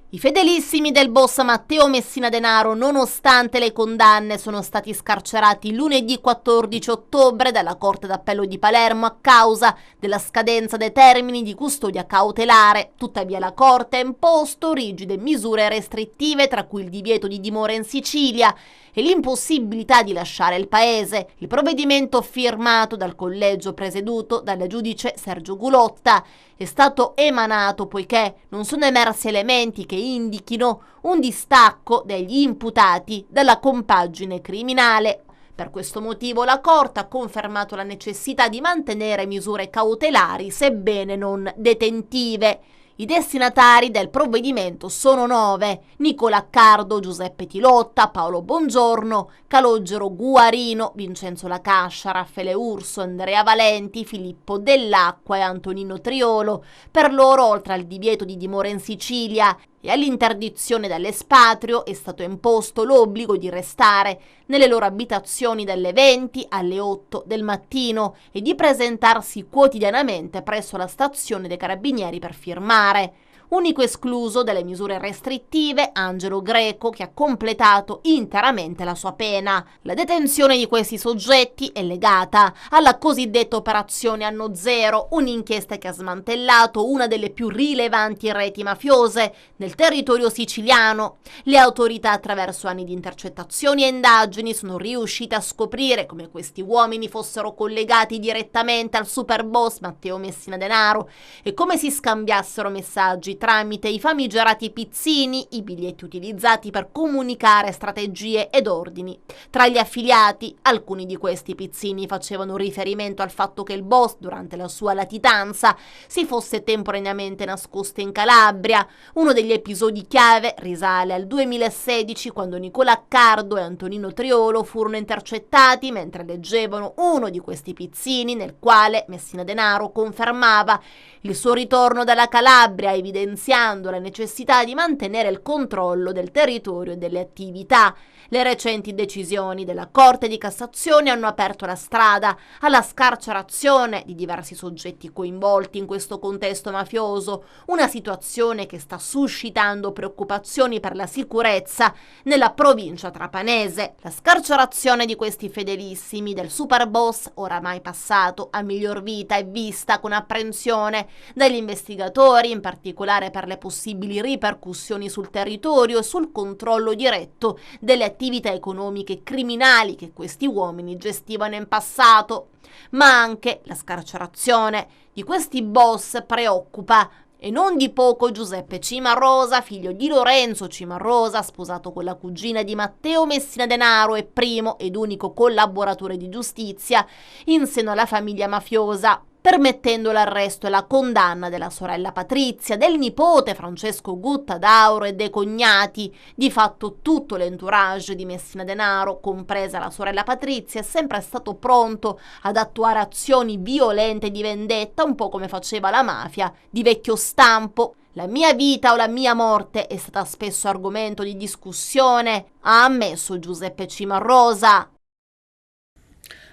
[SPEAKER 20] I fedelissimi del boss Matteo Messina Denaro, nonostante le condanne, sono stati scarcerati lunedì 14 ottobre dalla Corte d'Appello di Palermo a causa della scadenza dei termini di custodia cautelare. Tuttavia la Corte ha imposto rigide misure restrittive, tra cui il divieto di dimora in Sicilia e l'impossibilità di lasciare il paese. Il provvedimento, firmato dal collegio presieduto dal giudice Sergio Gulotta, è stato emanato poiché non sono emersi elementi che indichino un distacco degli imputati dalla compagine criminale. Per questo motivo la Corte ha confermato la necessità di mantenere misure cautelari, sebbene non detentive. I destinatari del provvedimento sono 9: Nicola Cardo, Giuseppe Tilotta, Paolo Bongiorno, Calogero Guarino, Vincenzo Lacascia, Raffaele Urso, Andrea Valenti, Filippo Dell'Acqua e Antonino Triolo. Per loro, oltre al divieto di dimora in Sicilia e all'interdizione dall'espatrio, è stato imposto l'obbligo di restare nelle loro abitazioni dalle 20 alle 8 del mattino e di presentarsi quotidianamente presso la stazione dei Carabinieri per firmare. Unico escluso delle misure restrittive Angelo Greco, che ha completato interamente la sua pena. La detenzione di questi soggetti è legata alla cosiddetta operazione Anno Zero, un'inchiesta che ha smantellato una delle più rilevanti reti mafiose nel territorio siciliano. Le autorità, attraverso anni di intercettazioni e indagini, sono riuscite a scoprire come questi uomini fossero collegati direttamente al superboss Matteo Messina Denaro e come si scambiassero messaggi tramite i famigerati pizzini, i biglietti utilizzati per comunicare strategie ed ordini. Tra gli affiliati, alcuni di questi pizzini facevano riferimento al fatto che il boss, durante la sua latitanza, si fosse temporaneamente nascosto in Calabria. Uno degli episodi chiave risale al 2016, quando Nicola Cardo e Antonino Triolo furono intercettati mentre leggevano uno di questi pizzini, nel quale Messina Denaro confermava il suo ritorno dalla Calabria, evidenziando la necessità di mantenere il controllo del territorio e delle attività. Le recenti decisioni della Corte di Cassazione hanno aperto la strada alla scarcerazione di diversi soggetti coinvolti in questo contesto mafioso, una situazione che sta suscitando preoccupazioni per la sicurezza nella provincia trapanese. La scarcerazione di questi fedelissimi del superboss, oramai passato a miglior vita, è vista con apprensione dagli investigatori, in particolare per le possibili ripercussioni sul territorio e sul controllo diretto delle attività economiche e criminali che questi uomini gestivano in passato. Ma anche la scarcerazione di questi boss preoccupa, e non di poco, Giuseppe Cimarosa, figlio di Lorenzo Cimarosa, sposato con la cugina di Matteo Messina Denaro e primo ed unico collaboratore di giustizia in seno alla famiglia mafiosa. permettendo l'arresto e la condanna della sorella Patrizia, del nipote Francesco Gutta Dauro e dei cognati. Di fatto tutto l'entourage di Messina Denaro, compresa la sorella Patrizia, è sempre stato pronto ad attuare azioni violente di vendetta, un po' come faceva la mafia, di vecchio stampo. La mia vita o la mia morte è stata spesso argomento di discussione, ha ammesso Giuseppe Cimarosa.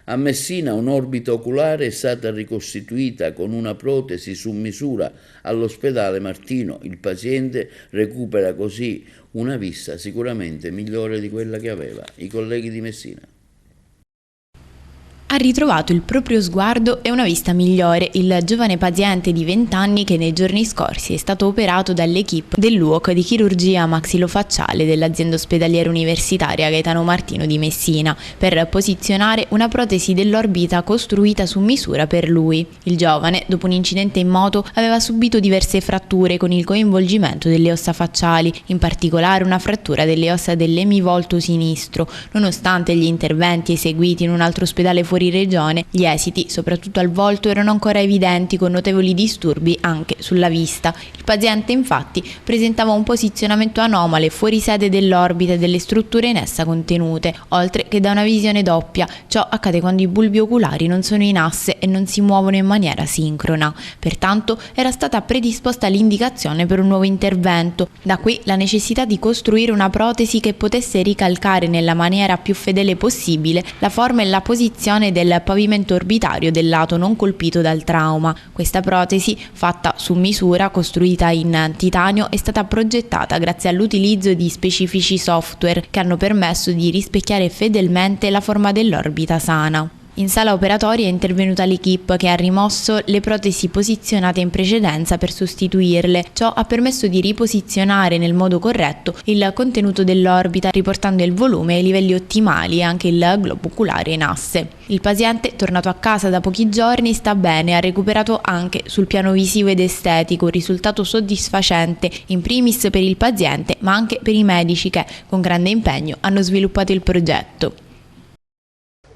[SPEAKER 1] A Messina un'orbita oculare è stata ricostituita con una protesi su misura all'ospedale Martino. Il paziente recupera così una vista sicuramente migliore di quella che aveva. I colleghi di Messina.
[SPEAKER 21] Ha ritrovato il proprio sguardo e una vista migliore il giovane paziente di 20 anni che nei giorni scorsi è stato operato dall'equipe dell'UOC di chirurgia maxillofacciale dell'azienda ospedaliera universitaria Gaetano Martino di Messina per posizionare una protesi dell'orbita costruita su misura per lui. Il giovane, dopo un incidente in moto, aveva subito diverse fratture con il coinvolgimento delle ossa facciali, in particolare una frattura delle ossa dell'emivolto sinistro. Nonostante gli interventi eseguiti in un altro ospedale fuori regione, gli esiti, soprattutto al volto, erano ancora evidenti con notevoli disturbi anche sulla vista. Il paziente infatti presentava un posizionamento anomalo fuori sede dell'orbita e delle strutture in essa contenute, oltre che da una visione doppia. Ciò accade quando i bulbi oculari non sono in asse e non si muovono in maniera sincrona. Pertanto era stata predisposta l'indicazione per un nuovo intervento. Da qui la necessità di costruire una protesi che potesse ricalcare nella maniera più fedele possibile la forma e la posizione del pavimento orbitario del lato non colpito dal trauma. Questa protesi, fatta su misura, costruita in titanio, è stata progettata grazie all'utilizzo di specifici software che hanno permesso di rispecchiare fedelmente la forma dell'orbita sana. In sala operatoria è intervenuta l'equipe che ha rimosso le protesi posizionate in precedenza per sostituirle. Ciò ha permesso di riposizionare nel modo corretto il contenuto dell'orbita, riportando il volume ai livelli ottimali e anche il globo oculare in asse. Il paziente, tornato a casa da pochi giorni, sta bene e ha recuperato anche sul piano visivo ed estetico, un risultato soddisfacente in primis per il paziente ma anche per i medici che, con grande impegno, hanno sviluppato il progetto.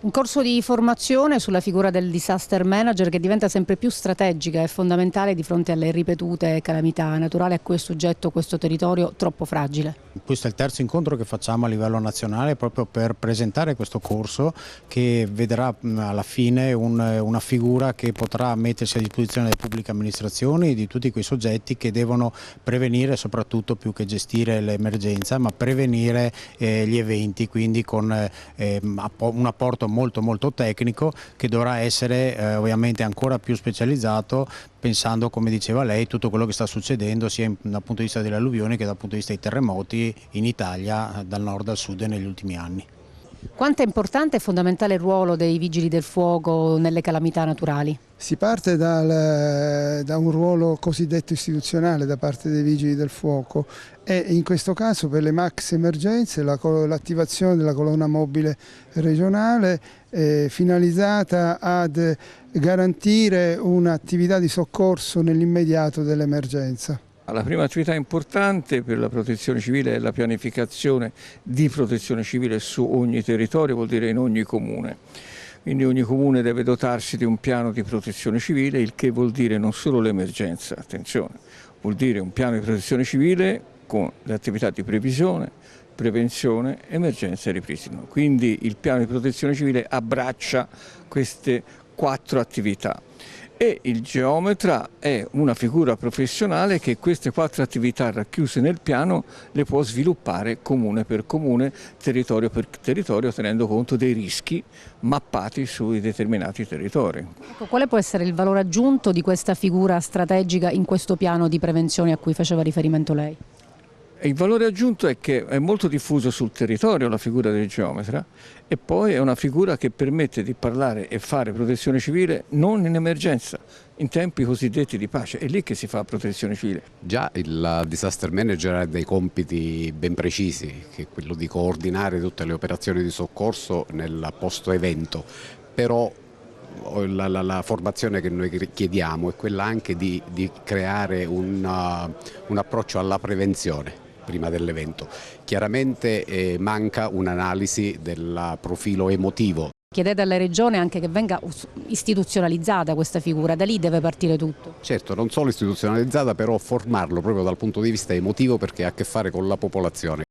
[SPEAKER 22] Un corso di formazione sulla figura del disaster manager che diventa sempre più strategica e fondamentale di fronte alle ripetute calamità naturali a cui è soggetto questo territorio troppo fragile.
[SPEAKER 23] Questo è il terzo incontro che facciamo a livello nazionale proprio per presentare questo corso che vedrà alla fine una figura che potrà mettersi a disposizione delle pubbliche amministrazioni, di tutti quei soggetti che devono prevenire, soprattutto più che gestire l'emergenza, ma prevenire gli eventi, quindi con un apporto molto tecnico che dovrà essere ovviamente ancora più specializzato, pensando, come diceva lei, tutto quello che sta succedendo sia dal punto di vista delle alluvioni che dal punto di vista dei terremoti in Italia dal nord al sud negli ultimi anni.
[SPEAKER 22] Quanto è importante e fondamentale il ruolo dei vigili del fuoco nelle calamità naturali?
[SPEAKER 24] Si parte da un ruolo cosiddetto istituzionale da parte dei vigili del fuoco e in questo caso per le max emergenze l'attivazione della colonna mobile regionale finalizzata ad garantire un'attività di soccorso nell'immediato dell'emergenza.
[SPEAKER 25] La prima attività importante per la protezione civile è la pianificazione di protezione civile su ogni territorio, vuol dire in ogni comune. Quindi ogni comune deve dotarsi di un piano di protezione civile, il che vuol dire non solo l'emergenza, attenzione, vuol dire un piano di protezione civile con le attività di previsione, prevenzione, emergenza e ripristino. Quindi il piano di protezione civile abbraccia queste 4 attività. E il geometra è una figura professionale che queste 4 attività racchiuse nel piano le può sviluppare comune per comune, territorio per territorio, tenendo conto dei rischi mappati sui determinati territori.
[SPEAKER 22] Ecco, quale può essere il valore aggiunto di questa figura strategica in questo piano di prevenzione a cui faceva riferimento lei?
[SPEAKER 25] Il valore aggiunto è che è molto diffuso sul territorio la figura del geometra e poi è una figura che permette di parlare e fare protezione civile non in emergenza, in tempi cosiddetti di pace, è lì che si fa protezione civile.
[SPEAKER 26] Già il disaster manager ha dei compiti ben precisi, che è quello di coordinare tutte le operazioni di soccorso nel post evento, però la formazione che noi chiediamo è quella anche di creare un approccio alla prevenzione prima dell'evento. Chiaramente manca un'analisi del profilo emotivo
[SPEAKER 22] Chiedete alla Regione anche che venga istituzionalizzata questa figura, da lì deve partire tutto.
[SPEAKER 26] Certo, non solo istituzionalizzata, però formarlo proprio dal punto di vista emotivo, perché ha a che fare con la popolazione.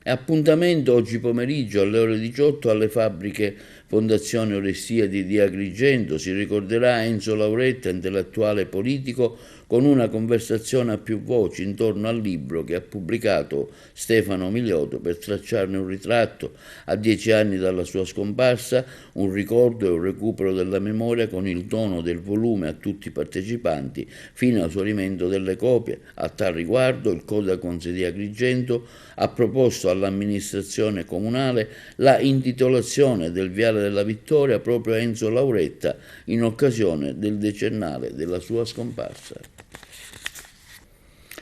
[SPEAKER 1] Appuntamento oggi pomeriggio alle ore 18 alle fabbriche Fondazione Orestiadi di Agrigento. Si ricorderà Enzo Lauretta, intellettuale politico, con una conversazione a più voci intorno al libro che ha pubblicato Stefano Miliotto per tracciarne un ritratto a 10 anni dalla sua scomparsa, un ricordo e un recupero della memoria con il dono del volume a tutti i partecipanti fino a esaurimento delle copie. A tal riguardo il Codacons di Agrigento ha proposto all'amministrazione comunale la intitolazione del Viale della Vittoria proprio a Enzo Lauretta in occasione del decennale della sua scomparsa.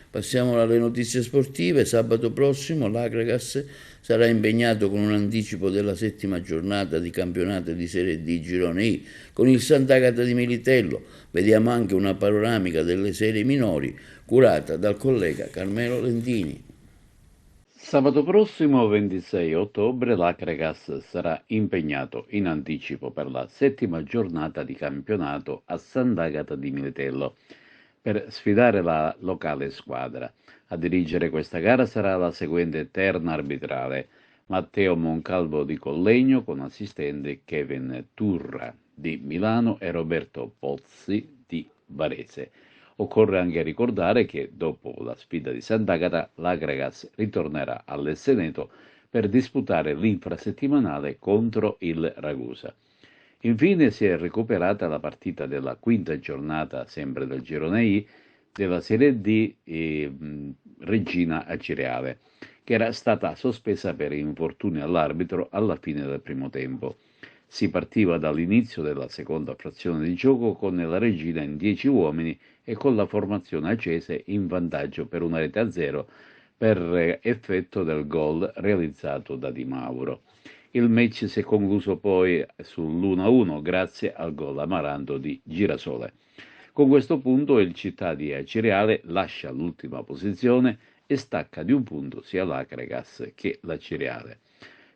[SPEAKER 1] Passiamo alle notizie sportive. Sabato prossimo l'Akragas sarà impegnato con un anticipo della 7ª giornata di campionato di Serie D Girone I con il Sant'Agata di Militello. Vediamo anche una panoramica delle serie minori curata dal collega Carmelo Lentini.
[SPEAKER 3] Sabato prossimo 26 ottobre l'Akragas sarà impegnato in anticipo per la 7ª giornata di campionato a Sant'Agata di Militello per sfidare la locale squadra. A dirigere questa gara sarà la seguente terna arbitrale: Matteo Moncalvo di Collegno con assistente Kevin Turra di Milano e Roberto Pozzi di Varese. Occorre anche ricordare che dopo la sfida di Sant'Agata l'Akragas ritornerà all'Esseneto per disputare l'infrasettimanale contro il Ragusa. Infine si è recuperata la partita della 5ª giornata, sempre del Girone I, della Serie D Regina Acireale, che era stata sospesa per infortuni all'arbitro alla fine del primo tempo. Si partiva dall'inizio della seconda frazione di gioco con la Regina in 10 uomini e con la formazione acese in vantaggio per 1-0 per effetto del gol realizzato da Di Mauro. Il match si è concluso poi sull'1-1 grazie al gol amaranto di Girasole. Con questo punto il Città di Acireale lascia l'ultima posizione e stacca di un punto sia l'Akragas che l'Acireale.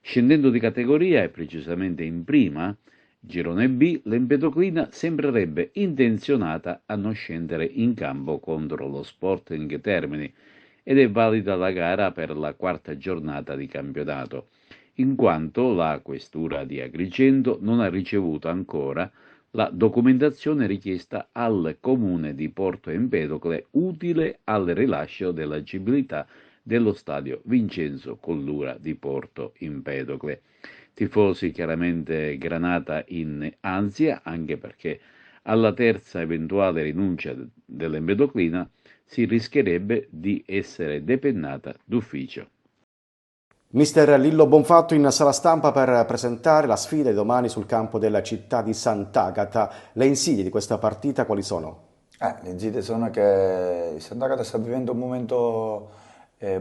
[SPEAKER 3] Scendendo di categoria e precisamente in prima, Girone B, l'Empedoclina sembrerebbe intenzionata a non scendere in campo contro lo Sporting Termini ed è valida la gara per la 4ª giornata di campionato, in quanto la Questura di Agrigento non ha ricevuto ancora la documentazione richiesta al Comune di Porto Empedocle utile al rilascio dell'agibilità dello stadio Vincenzo Collura di Porto Empedocle. Tifosi chiaramente granata in ansia, anche perché alla terza eventuale rinuncia dell'Empedoclina si rischierebbe di essere depennata d'ufficio.
[SPEAKER 4] Mister Lillo Bonfatto in sala stampa per presentare la sfida di domani sul campo della città di Sant'Agata. Le insidie di questa partita quali sono?
[SPEAKER 5] Le insidie sono che il Sant'Agata sta vivendo un momento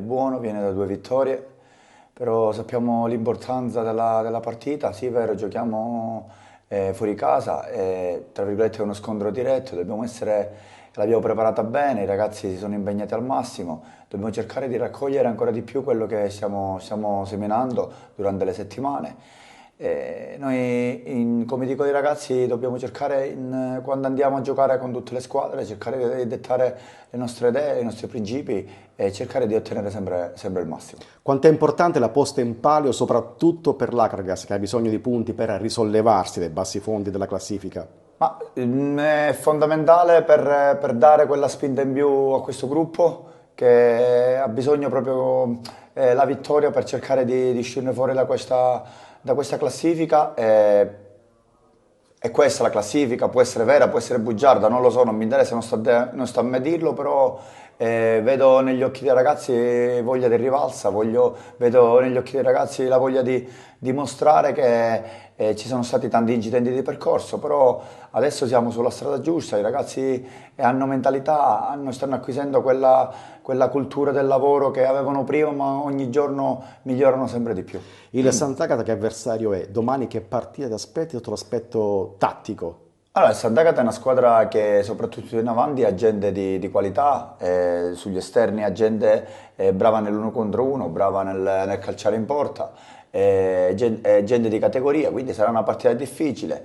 [SPEAKER 5] buono, viene da 2 vittorie, però sappiamo l'importanza della partita. Sì, è vero, giochiamo fuori casa, tra virgolette è uno scontro diretto, l'abbiamo preparata bene, i ragazzi si sono impegnati al massimo, dobbiamo cercare di raccogliere ancora di più quello che stiamo seminando durante le settimane. Noi, come dico ai ragazzi, dobbiamo cercare, quando andiamo a giocare con tutte le squadre, cercare di dettare le nostre idee, i nostri principi e cercare di ottenere sempre il massimo.
[SPEAKER 4] Quanto è importante la posta in palio, soprattutto per l'Akragas, che ha bisogno di punti per risollevarsi dai bassi fondi della classifica?
[SPEAKER 5] È fondamentale per dare quella spinta in più a questo gruppo che ha bisogno proprio la vittoria per cercare di uscirne fuori da questa classifica. E questa la classifica, può essere vera, può essere bugiarda, non lo so, non mi interessa, non sta a me dirlo, però vedo negli occhi dei ragazzi voglia di rivalsa, vedo negli occhi dei ragazzi la voglia di dimostrare che ci sono stati tanti incidenti di percorso, però adesso siamo sulla strada giusta, i ragazzi hanno mentalità, stanno acquisendo quella cultura del lavoro che avevano prima, ma ogni giorno migliorano sempre di più.
[SPEAKER 4] Il Sant'Agata che avversario è? Domani che partita ti aspetti sotto l'aspetto tattico?
[SPEAKER 5] Allora, il Sant'Agata è una squadra che soprattutto in avanti ha gente di qualità, sugli esterni ha gente brava nell'1 contro 1, brava nel calciare in porta. gente di categoria, quindi sarà una partita difficile,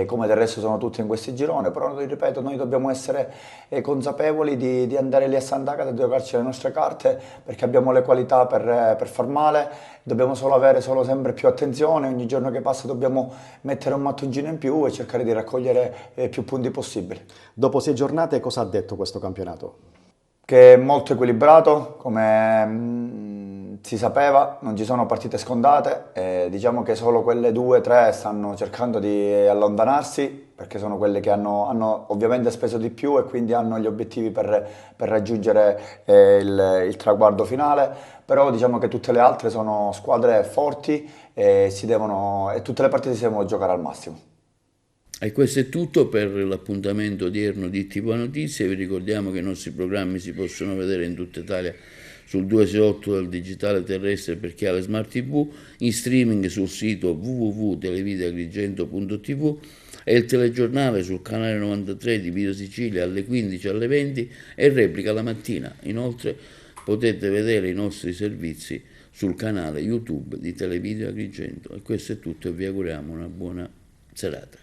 [SPEAKER 5] come del resto sono tutti in questi gironi, però ripeto, noi dobbiamo essere consapevoli di andare lì a Sant'Agata e giocarci le nostre carte, perché abbiamo le qualità per far male, dobbiamo solo avere sempre più attenzione, ogni giorno che passa dobbiamo mettere un mattoncino in più e cercare di raccogliere più punti possibili.
[SPEAKER 4] Dopo 6 giornate cosa ha detto questo campionato?
[SPEAKER 5] Che è molto equilibrato, come si sapeva, non ci sono partite scondate, diciamo che solo quelle 2 o 3 stanno cercando di allontanarsi, perché sono quelle che hanno ovviamente speso di più e quindi hanno gli obiettivi per raggiungere il traguardo finale, però diciamo che tutte le altre sono squadre forti e tutte le partite si devono giocare al massimo.
[SPEAKER 1] E questo è tutto per l'appuntamento odierno di TV Notizie. Vi ricordiamo che i nostri programmi si possono vedere in tutta Italia sul 268 del digitale terrestre per chi ha le smart TV, in streaming sul sito www.televideagrigento.tv e il telegiornale sul canale 93 di Video Sicilia alle 15 alle 20 e replica la mattina. Inoltre potete vedere i nostri servizi sul canale YouTube di Televideo Agrigento. E questo è tutto e vi auguriamo una buona serata.